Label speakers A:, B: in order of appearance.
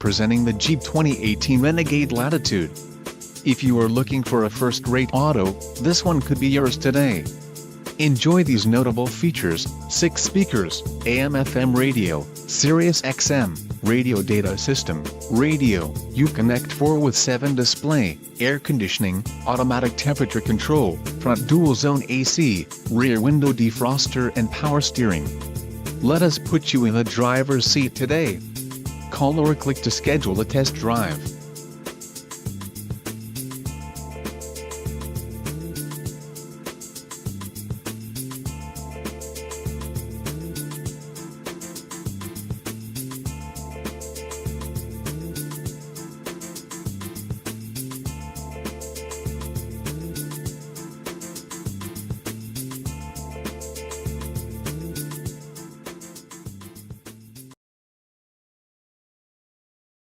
A: presenting the Jeep 2018 Renegade Latitude. If you are looking for a first-rate auto, this one could be yours today. Enjoy these notable features: 6 speakers, AM/FM radio, Sirius XM, radio data system, radio, Uconnect 4/7 display, air conditioning, automatic temperature control, front dual-zone AC, rear window defroster and power steering. Let us put you in the driver's seat today. Call or click to schedule a test drive.